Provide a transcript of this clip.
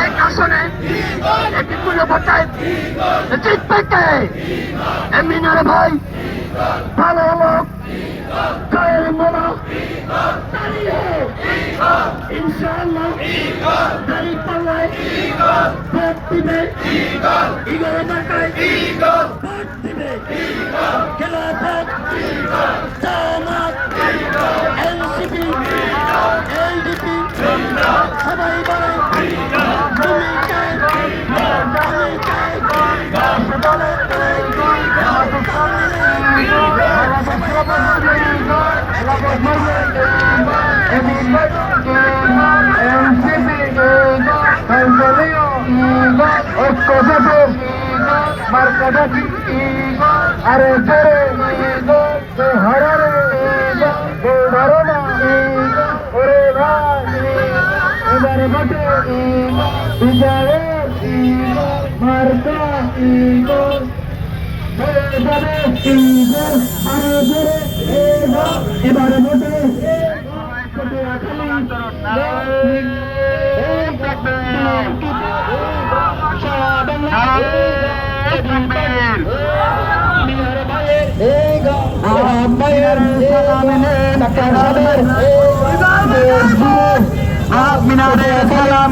এক আসনে একটি পুরো ভোটায় জিতবে কে? এমনি না রে ভাই, ভালো লোক জয়ের মোড়া দাঁড়িয়ে ইনশাআল্লাহ দাঁড়িয়ে পাল্লায় ভোট দিবে, ইগল মার্কায় ভোট দিবে। খেলাফত, জামাত, এনসিপি, এলডিপি সবাই বলে তুমি চাই, আমি চাই, বলে আরে হরে ধরো না ওরে ভাই এবারে বটে বিজয়ে মার্কা এবারে বটে মিনারে সালাম